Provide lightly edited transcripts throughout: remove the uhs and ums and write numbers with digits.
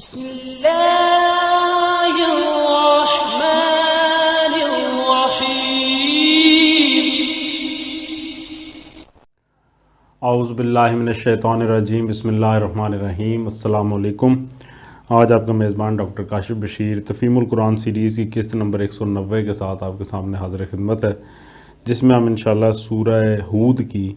بسم اللہ الرحمن الرحیم۔ اعوذ باللہ من الشیطان الرجیم، بسم اللہ الرحمن الرحیم۔ السلام علیکم۔ آج آپ کا میزبان ڈاکٹر کاشف بشیر تفہیم القرآن سیریز کی قسط نمبر 190 کے ساتھ آپ کے سامنے حاضر خدمت ہے، جس میں ہم انشاءاللہ سورہ ہود کی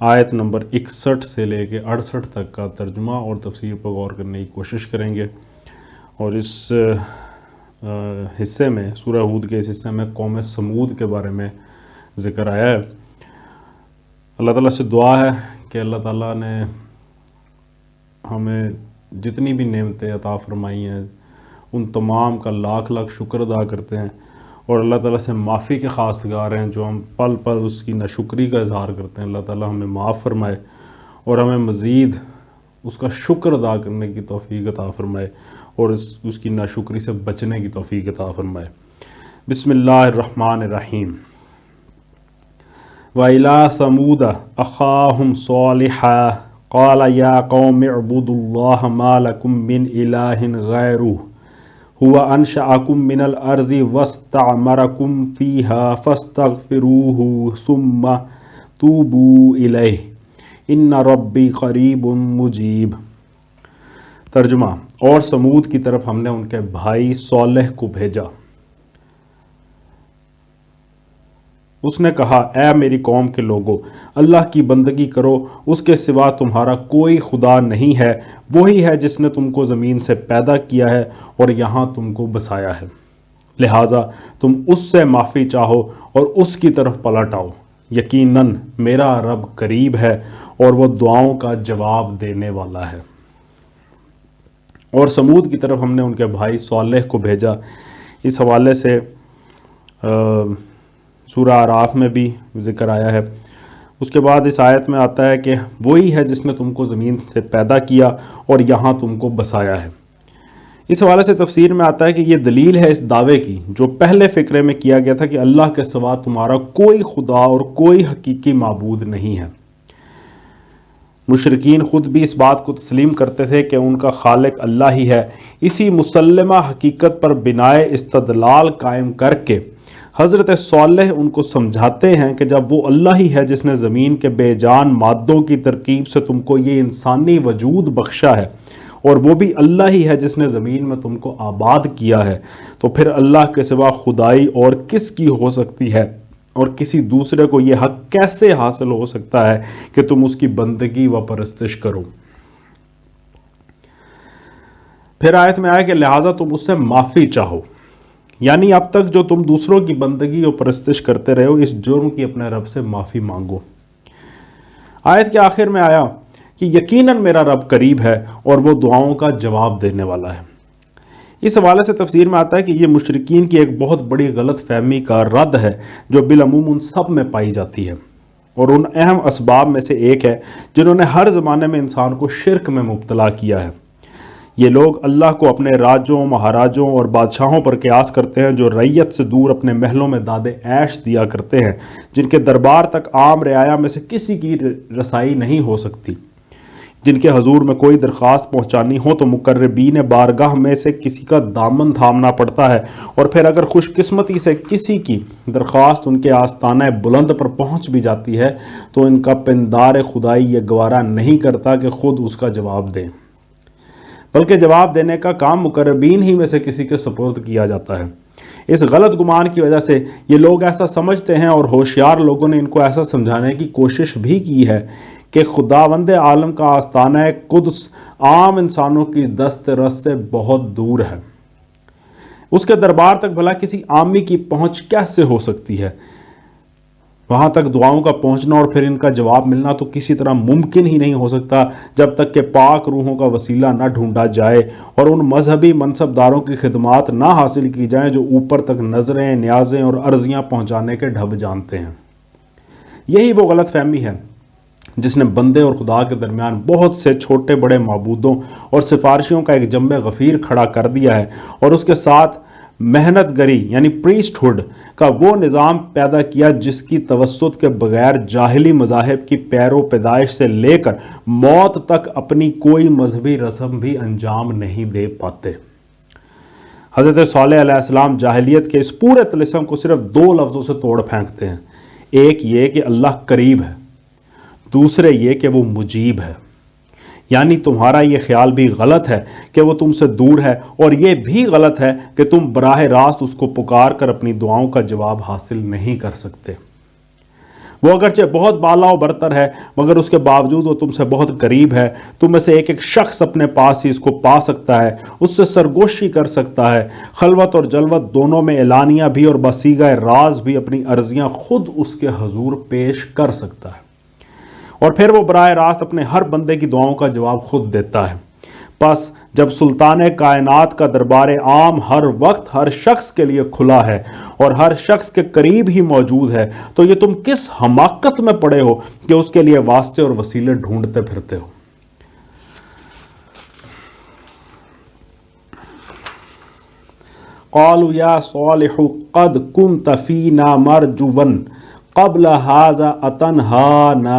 آیت نمبر 61 سے لے کے 68 تک کا ترجمہ اور تفسیر پر غور کرنے کی کوشش کریں گے۔ اور اس حصے میں سورہ ہود کے اس حصے میں قوم سمود کے بارے میں ذکر آیا ہے۔ اللہ تعالیٰ سے دعا ہے کہ اللہ تعالیٰ نے ہمیں جتنی بھی نعمتیں عطا فرمائی ہیں ان تمام کا لاکھ لاکھ شکر ادا کرتے ہیں، اور اللہ تعالیٰ سے معافی کے خواستگار ہیں جو ہم پل پل اس کی ناشکری کا اظہار کرتے ہیں۔ اللہ تعالیٰ ہمیں معاف فرمائے اور ہمیں مزید اس کا شکر ادا کرنے کی توفیق عطا فرمائے اور اس کی ناشکری سے بچنے کی توفیق عطا فرمائے۔ بسم اللہ الرحمن الرحیم۔ وَإِلَىٰ ثَمُودَ أَخَاهُمْ صَالِحًا قَالَ يَا قَوْمِ اعْبُدُوا اللَّهَ مَا لَكُم مِّنْ إِلَٰهٍ غَيْرُهُ هُوَ أَنشَأَكُم مِّنَ الْأَرْضِ وَاسْتَعْمَرَكُم فِيهَا فَاسْتَغْفِرُوهُ ثُمَّ تُوبُوا إِلَيْهِ إِنَّ رَبِّي قَرِيبٌ مُّجِيبٌ۔ ترجمہ: اور سمود کی طرف ہم نے ان کے بھائی صالح کو بھیجا۔ اس نے کہا، اے میری قوم کے لوگو، اللہ کی بندگی کرو، اس کے سوا تمہارا کوئی خدا نہیں ہے، وہی ہے جس نے تم کو زمین سے پیدا کیا ہے اور یہاں تم کو بسایا ہے، لہٰذا تم اس سے معافی چاہو اور اس کی طرف پلٹ آؤ، یقیناً میرا رب قریب ہے اور وہ دعاؤں کا جواب دینے والا ہے۔ اور سمود کی طرف ہم نے ان کے بھائی صالح کو بھیجا، اس حوالے سے سورہ اعراف میں بھی ذکر آیا ہے۔ اس کے بعد اس آیت میں آتا ہے کہ وہی ہے جس نے تم کو زمین سے پیدا کیا اور یہاں تم کو بسایا ہے۔ اس حوالے سے تفسیر میں آتا ہے کہ یہ دلیل ہے اس دعوے کی جو پہلے فقرے میں کیا گیا تھا کہ اللہ کے سوا تمہارا کوئی خدا اور کوئی حقیقی معبود نہیں ہے۔ مشرکین خود بھی اس بات کو تسلیم کرتے تھے کہ ان کا خالق اللہ ہی ہے۔ اسی مسلمہ حقیقت پر بنائے استدلال قائم کر کے حضرت صالح ان کو سمجھاتے ہیں کہ جب وہ اللہ ہی ہے جس نے زمین کے بے جان مادوں کی ترکیب سے تم کو یہ انسانی وجود بخشا ہے، اور وہ بھی اللہ ہی ہے جس نے زمین میں تم کو آباد کیا ہے، تو پھر اللہ کے سوا خدائی اور کس کی ہو سکتی ہے، اور کسی دوسرے کو یہ حق کیسے حاصل ہو سکتا ہے کہ تم اس کی بندگی و پرستش کرو۔ پھر آیت میں آیا کہ لہٰذا تم اس سے معافی چاہو، یعنی اب تک جو تم دوسروں کی بندگی و پرستش کرتے رہے ہو اس جرم کی اپنے رب سے معافی مانگو۔ آیت کے آخر میں آیا کہ یقیناً میرا رب قریب ہے اور وہ دعاؤں کا جواب دینے والا ہے۔ اس حوالے سے تفسیر میں آتا ہے کہ یہ مشرکین کی ایک بہت بڑی غلط فہمی کا رد ہے جو بالعموم ان سب میں پائی جاتی ہے، اور ان اہم اسباب میں سے ایک ہے جنہوں نے ہر زمانے میں انسان کو شرک میں مبتلا کیا ہے۔ یہ لوگ اللہ کو اپنے راجوں، مہاراجوں اور بادشاہوں پر قیاس کرتے ہیں جو رعیت سے دور اپنے محلوں میں دادے عیش دیا کرتے ہیں، جن کے دربار تک عام رعایا میں سے کسی کی رسائی نہیں ہو سکتی، جن کے حضور میں کوئی درخواست پہنچانی ہو تو مقربین بارگاہ میں سے کسی کا دامن تھامنا پڑتا ہے، اور پھر اگر خوش قسمتی سے کسی کی درخواست ان کے آستانہ بلند پر پہنچ بھی جاتی ہے تو ان کا پندار خدائی یہ گوارا نہیں کرتا کہ خود اس کا جواب دیں، بلکہ جواب دینے کا کام مقربین ہی میں سے کسی کے سپرد کیا جاتا ہے۔ اس غلط گمان کی وجہ سے یہ لوگ ایسا سمجھتے ہیں، اور ہوشیار لوگوں نے ان کو ایسا سمجھانے کی کوشش بھی کی ہے کہ خداوند عالم کا آستانہ قدس عام انسانوں کی دست رس سے بہت دور ہے، اس کے دربار تک بھلا کسی عامی کی پہنچ کیسے ہو سکتی ہے؟ وہاں تک دعاؤں کا پہنچنا اور پھر ان کا جواب ملنا تو کسی طرح ممکن ہی نہیں ہو سکتا جب تک کہ پاک روحوں کا وسیلہ نہ ڈھونڈا جائے اور ان مذہبی منصبداروں کی خدمات نہ حاصل کی جائیں جو اوپر تک نظریں، نیازیں اور عرضیاں پہنچانے کے ڈھب جانتے ہیں۔ یہی وہ غلط فہمی ہے جس نے بندے اور خدا کے درمیان بہت سے چھوٹے بڑے معبودوں اور سفارشیوں کا ایک جنب غفیر کھڑا کر دیا ہے، اور اس کے ساتھ محنت گری یعنی پریسٹ ہوڈ کا وہ نظام پیدا کیا جس کی توسط کے بغیر جاہلی مذاہب کی پیرو پیدائش سے لے کر موت تک اپنی کوئی مذہبی رسم بھی انجام نہیں دے پاتے۔ حضرت صالح علیہ السلام جاہلیت کے اس پورے طلسم کو صرف 2 لفظوں سے توڑ پھینکتے ہیں، ایک یہ کہ اللہ قریب ہے، دوسرے یہ کہ وہ مجیب ہے۔ یعنی تمہارا یہ خیال بھی غلط ہے کہ وہ تم سے دور ہے، اور یہ بھی غلط ہے کہ تم براہ راست اس کو پکار کر اپنی دعاؤں کا جواب حاصل نہیں کر سکتے۔ وہ اگرچہ بہت بالا و برتر ہے مگر اس کے باوجود وہ تم سے بہت قریب ہے۔ تم میں سے ایک ایک شخص اپنے پاس ہی اس کو پا سکتا ہے، اس سے سرگوشی کر سکتا ہے، خلوت اور جلوت دونوں میں اعلانیہ بھی اور بصیغہ راز بھی اپنی عرضیاں خود اس کے حضور پیش کر سکتا ہے، اور پھر وہ براہ راست اپنے ہر بندے کی دعاؤں کا جواب خود دیتا ہے۔ پس جب سلطان کائنات کا دربار عام ہر وقت ہر شخص کے لیے کھلا ہے اور ہر شخص کے قریب ہی موجود ہے، تو یہ تم کس حماقت میں پڑے ہو کہ اس کے لیے واسطے اور وسیلے ڈھونڈتے پھرتے ہو۔ قالوا یا صالح قد كنت فینا مرجوا قبل هذا اتنهانا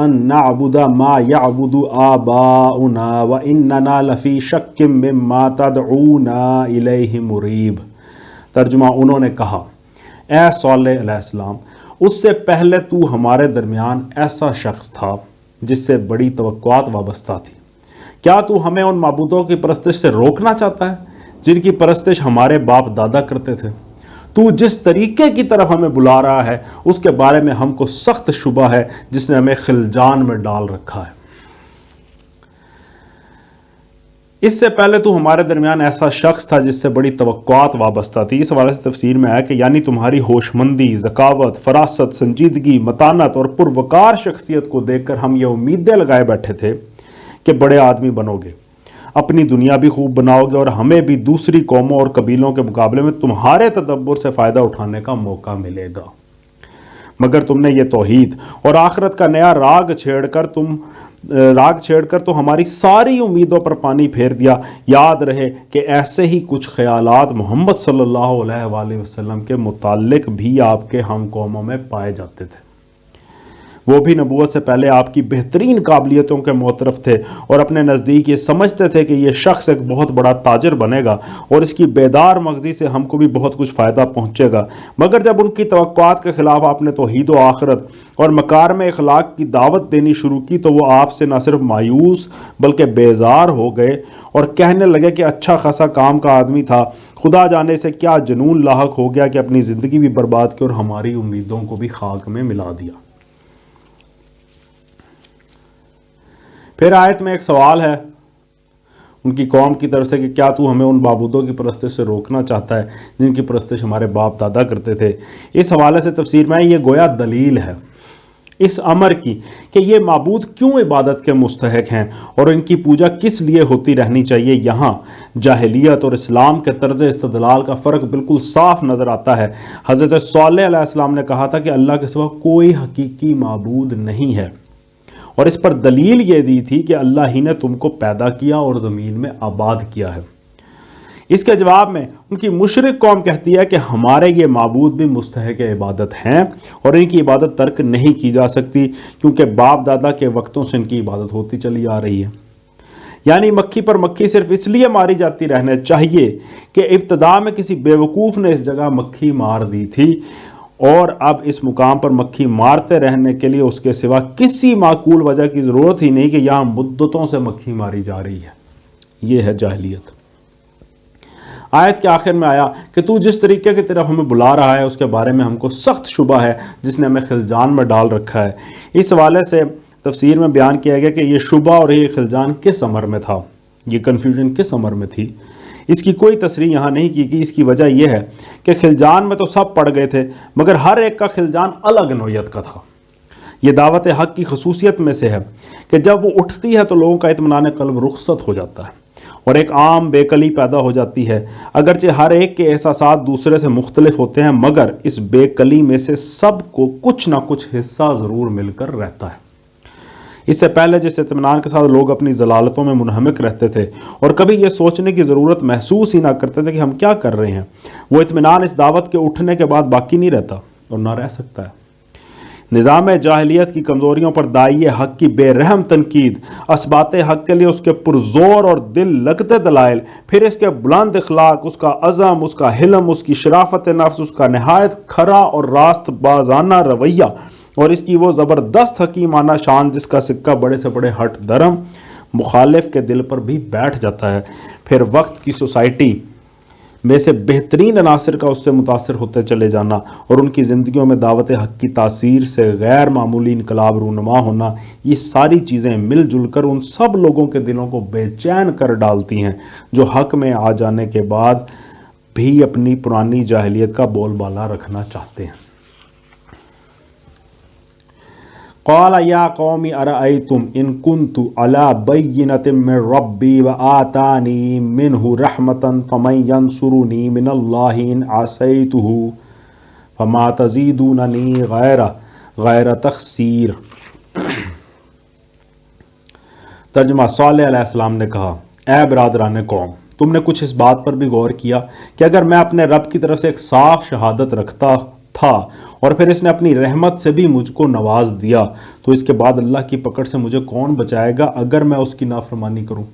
ان نعبد ما يعبد آباؤنا واننا لفی شک مما تدعونا الیہ مریب۔ ترجمہ، انہوں نے کہا، اے صالح علیہ السلام، اس سے پہلے تو ہمارے درمیان ایسا شخص تھا جس سے بڑی توقعات وابستہ تھی۔ کیا تو ہمیں ان معبودوں کی پرستش سے روکنا چاہتا ہے جن کی پرستش ہمارے باپ دادا کرتے تھے؟ تو جس طریقے کی طرف ہمیں بلا رہا ہے اس کے بارے میں ہم کو سخت شبہ ہے، جس نے ہمیں خلجان میں ڈال رکھا ہے۔ اس سے پہلے تو ہمارے درمیان ایسا شخص تھا جس سے بڑی توقعات وابستہ تھی۔ اس حوالے سے تفسیر میں آیا کہ یعنی تمہاری ہوش مندی، ذکاوت، فراست، سنجیدگی، متانت اور پروقار شخصیت کو دیکھ کر ہم یہ امیدیں لگائے بیٹھے تھے کہ بڑے آدمی بنو گے، اپنی دنیا بھی خوب بناؤ گے، اور ہمیں بھی دوسری قوموں اور قبیلوں کے مقابلے میں تمہارے تدبر سے فائدہ اٹھانے کا موقع ملے گا۔ مگر تم نے یہ توحید اور آخرت کا نیا راگ چھیڑ کر تو ہماری ساری امیدوں پر پانی پھیر دیا۔ یاد رہے کہ ایسے ہی کچھ خیالات محمد صلی اللہ علیہ وآلہ وسلم کے متعلق بھی آپ کے ہم قوموں میں پائے جاتے تھے۔ وہ بھی نبوت سے پہلے آپ کی بہترین قابلیتوں کے معترف تھے اور اپنے نزدیک یہ سمجھتے تھے کہ یہ شخص ایک بہت بڑا تاجر بنے گا اور اس کی بیدار مغزی سے ہم کو بھی بہت کچھ فائدہ پہنچے گا۔ مگر جب ان کی توقعات کے خلاف آپ نے توحید و آخرت اور مکارم اخلاق کی دعوت دینی شروع کی تو وہ آپ سے نہ صرف مایوس بلکہ بیزار ہو گئے اور کہنے لگے کہ اچھا خاصا کام کا آدمی تھا، خدا جانے سے کیا جنون لاحق ہو گیا کہ اپنی زندگی بھی برباد کی اور ہماری امیدوں کو بھی خاک میں ملا دیا۔ پھر آیت میں ایک سوال ہے ان کی قوم کی طرف سے کہ کیا تو ہمیں ان معبودوں کی پرستش سے روکنا چاہتا ہے جن کی پرستش ہمارے باپ دادا کرتے تھے؟ اس حوالے سے تفسیر میں یہ گویا دلیل ہے اس امر کی کہ یہ معبود کیوں عبادت کے مستحق ہیں اور ان کی پوجا کس لیے ہوتی رہنی چاہیے۔ یہاں جاہلیت اور اسلام کے طرز استدلال کا فرق بالکل صاف نظر آتا ہے۔ حضرت صالح علیہ السلام نے کہا تھا کہ اللہ کے سوا کوئی حقیقی معبود نہیں ہے، اور اس پر دلیل یہ دی تھی کہ اللہ ہی نے تم کو پیدا کیا اور زمین میں آباد کیا ہے۔ اس کے جواب میں ان کی مشرک قوم کہتی ہے کہ ہمارے یہ معبود بھی مستحق عبادت ہیں اور ان کی عبادت ترک نہیں کی جا سکتی کیونکہ باپ دادا کے وقتوں سے ان کی عبادت ہوتی چلی آ رہی ہے۔ یعنی مکھی پر مکھی صرف اس لیے ماری جاتی رہنے چاہیے کہ ابتدا میں کسی بیوقوف نے اس جگہ مکھی مار دی تھی، اور اب اس مقام پر مکھی مارتے رہنے کے لیے اس کے سوا کسی معقول وجہ کی ضرورت ہی نہیں کہ یہاں مدتوں سے مکھی ماری جا رہی ہے۔ یہ ہے جاہلیت۔ آیت کے آخر میں آیا کہ تو جس طریقے کی طرف ہمیں بلا رہا ہے اس کے بارے میں ہم کو سخت شبہ ہے جس نے ہمیں خلجان میں ڈال رکھا ہے۔ اس حوالے سے تفسیر میں بیان کیا گیا کہ یہ شبہ اور یہ خلجان کس امر میں تھا، یہ کنفیوژن کس امر میں تھی۔ اس کی کوئی تصریح یہاں نہیں کی گئی۔ اس کی وجہ یہ ہے کہ خلجان میں تو سب پڑ گئے تھے مگر ہر ایک کا خلجان الگ نوعیت کا تھا۔ یہ دعوت حق کی خصوصیت میں سے ہے کہ جب وہ اٹھتی ہے تو لوگوں کا اطمینان قلب رخصت ہو جاتا ہے اور ایک عام بے قلی پیدا ہو جاتی ہے۔ اگرچہ ہر ایک کے احساسات دوسرے سے مختلف ہوتے ہیں مگر اس بے قلی میں سے سب کو کچھ نہ کچھ حصہ ضرور مل کر رہتا ہے۔ اس سے پہلے جس اطمینان کے ساتھ لوگ اپنی ضلالتوں میں منہمک رہتے تھے اور کبھی یہ سوچنے کی ضرورت محسوس ہی نہ کرتے تھے کہ ہم کیا کر رہے ہیں، وہ اطمینان اس دعوت کے اٹھنے کے بعد باقی نہیں رہتا اور نہ رہ سکتا ہے۔ نظام جاہلیت کی کمزوریوں پر داعی حق کی بے رحم تنقید، اثبات حق کے لیے اس کے پرزور اور دل لگتے دلائل، پھر اس کے بلند اخلاق، اس کا عزم، اس کا حلم، اس کی شرافت نفس، اس کا نہایت کھرا اور راست بازانہ رویہ اور اس کی وہ زبردست حکیمانہ شان جس کا سکہ بڑے سے بڑے ہٹ درم مخالف کے دل پر بھی بیٹھ جاتا ہے، پھر وقت کی سوسائٹی میں سے بہترین عناصر کا اس سے متاثر ہوتے چلے جانا اور ان کی زندگیوں میں دعوت حق کی تاثیر سے غیر معمولی انقلاب رونما ہونا، یہ ساری چیزیں مل جل کر ان سب لوگوں کے دلوں کو بے چین کر ڈالتی ہیں جو حق میں آ جانے کے بعد بھی اپنی پرانی جاہلیت کا بول بالا رکھنا چاہتے ہیں۔ قال یا قوم ارأیتم ان کنت علی بینۃ من ربی وآتانی منہ رحمۃ فمن ینصرنی من اللہ ان عصیتہ فما تزیدوننی غیر تخسیر۔ ترجمہ، صالح علیہ السلام نے کہا، اے برادران قوم، تم نے کچھ اس بات پر بھی غور کیا کہ اگر میں اپنے رب کی طرف سے ایک صاف شہادت رکھتا تھا اور پھر اس نے اپنی رحمت سے بھی مجھ کو نواز دیا تو اس کے بعد اللہ کی پکڑ سے مجھے کون بچائے گا اگر میں اس کی نافرمانی کروں؟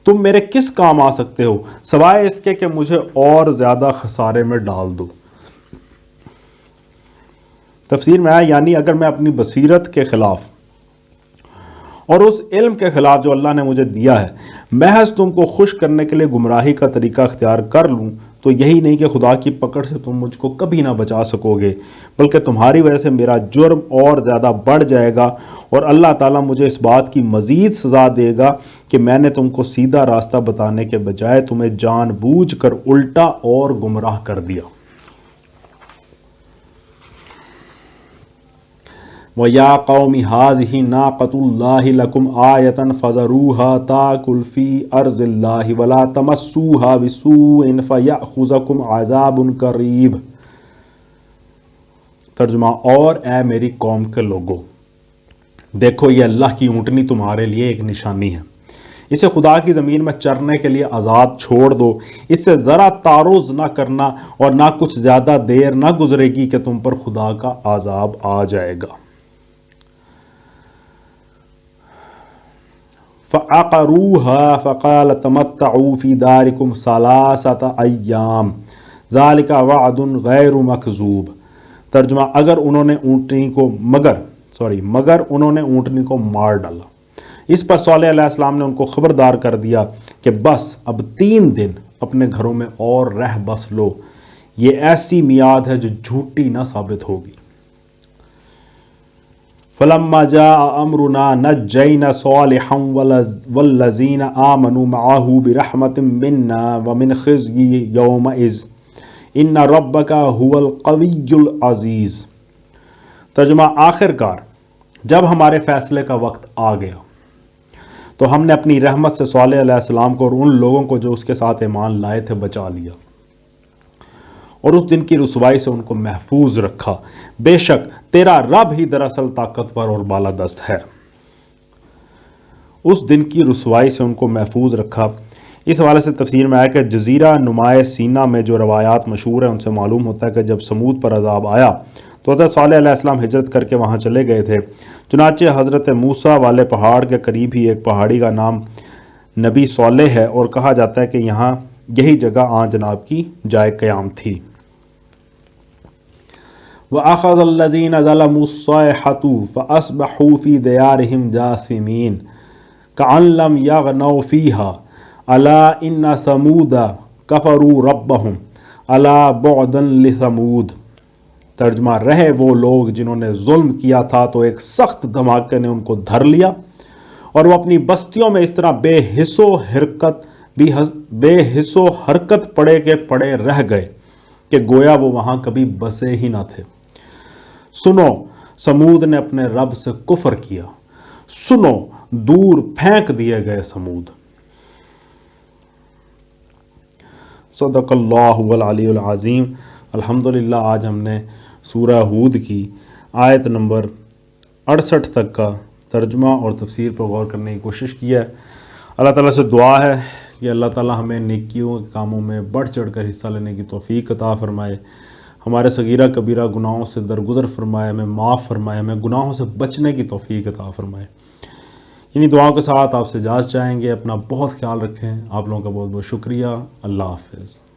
تم میرے کس کام آ سکتے ہو سوائے اس کے کہ مجھے اور زیادہ خسارے میں ڈال دو۔ تفسیر میں آیا یعنی اگر میں اپنی بصیرت کے خلاف اور اس علم کے خلاف جو اللہ نے مجھے دیا ہے محض تم کو خوش کرنے کے لیے گمراہی کا طریقہ اختیار کر لوں تو یہی نہیں کہ خدا کی پکڑ سے تم مجھ کو کبھی نہ بچا سکو گے، بلکہ تمہاری وجہ سے میرا جرم اور زیادہ بڑھ جائے گا اور اللہ تعالیٰ مجھے اس بات کی مزید سزا دے گا کہ میں نے تم کو سیدھا راستہ بتانے کے بجائے تمہیں جان بوجھ کر الٹا اور گمراہ کر دیا۔ وَيَا قَوْمِ هَٰذِهِ نَاقَةُ اللَّهِ لَكُمْ آيَةً فَذَرُوهَا تَأْكُلْ فِي أَرْضِ اللَّهِ وَلَا تَمَسُّوهَا بِسُوءٍ فَيَأْخُذَكُمْ عَذَابٌ قَرِيبٌ۔ ترجمہ، اور اے میری قوم کے لوگو، دیکھو یہ اللہ کی اونٹنی تمہارے لیے ایک نشانی ہے، اسے خدا کی زمین میں چرنے کے لیے آزاد چھوڑ دو، اس سے ذرا تعرض نہ کرنا اور نہ کچھ زیادہ دیر نہ گزرے گی کہ تم پر خدا کا عذاب آ جائے گا۔ فَعَقَرُوهَا فَقَالَ تَمَتَّعُوا فِي دَارِكُمْ ثَلَاثَةَ أَيَّامٍ ذَلِكَ وَعْدٌ غَيْرُ مَكْذُوبٍ۔ ترجمہ، مگر انہوں نے اونٹنی کو مار ڈالا۔ اس پر صالح علیہ السلام نے ان کو خبردار کر دیا کہ بس اب 3 دن اپنے گھروں میں اور رہ بس لو، یہ ایسی میعاد ہے جو جھوٹی نہ ثابت ہوگی۔ فَلَمَّا جَاءَ أَمْرُنَا نَجَّيْنَا صَالِحًا وَالَّذِينَ آمَنُوا مَعَهُ بِرَحْمَةٍ مِّنَّا وَمِنْ خِزْيِ يَوْمَئِذٍ إِنَّ رَبَّكَ هُوَ الْقَوِيُّ الْعَزِيزُ۔ ترجمہ، آخر کار جب ہمارے فیصلے کا وقت آ گیا تو ہم نے اپنی رحمت سے صالح علیہ السلام کو اور ان لوگوں کو جو اس کے ساتھ ایمان لائے تھے بچا لیا اور اس دن کی رسوائی سے ان کو محفوظ رکھا، بے شک تیرا رب ہی دراصل طاقتور اور بالادست ہے۔ اس دن کی رسوائی سے ان کو محفوظ رکھا، اس حوالے سے تفسیر میں آیا کہ جزیرہ نمائے سینا میں جو روایات مشہور ہیں ان سے معلوم ہوتا ہے کہ جب سمود پر عذاب آیا تو حضرت صالح علیہ السلام ہجرت کر کے وہاں چلے گئے تھے، چنانچہ حضرت موسیٰ والے پہاڑ کے قریب ہی ایک پہاڑی کا نام نبی صالح ہے اور کہا جاتا ہے کہ یہاں یہی جگہ آن جناب کی جائے قیام تھی۔ وَأَخَذَ الَّذِينَ ظَلَمُوا الصَّيْحَةُ فَأَصْبَحُوا فِي دِيَارِهِمْ جَاثِمِينَ كَأَن لَّمْ يَغْنَوْا فِيهَا أَلَا إِنَّ ثَمُودَ كَفَرُوا رَبَّهُمْ أَلَا بُعْدًا لِثَمُودَ۔ ترجمہ، رہے وہ لوگ جنہوں نے ظلم کیا تھا تو ایک سخت دھماکے نے ان کو دھر لیا اور وہ اپنی بستیوں میں اس طرح بے حس و حرکت پڑے کے پڑے رہ گئے کہ گویا وہ وہاں کبھی بسے ہی نہ تھے۔ سنو، سمود نے اپنے رب سے کفر کیا، سنو، دور پھینک دیے گئے سمود۔ صدق اللہ العلی العظیم۔ الحمدللہ آج ہم نے سورہ ہود کی آیت نمبر 68 تک کا ترجمہ اور تفسیر پر غور کرنے کی کوشش کی ہے۔ اللہ تعالیٰ سے دعا ہے کہ اللہ تعالیٰ ہمیں نیکیوں کے کاموں میں بڑھ چڑھ کر حصہ لینے کی توفیق عطا فرمائے، ہمارے صغیرہ کبیرہ گناہوں سے درگزر فرمائے، ہمیں معاف فرمائے، ہمیں گناہوں سے بچنے کی توفیق عطا فرمائے۔ انہی دعاؤں کے ساتھ آپ سے اجازت چاہیں گے۔ اپنا بہت خیال رکھیں۔ آپ لوگوں کا بہت بہت شکریہ۔ اللہ حافظ۔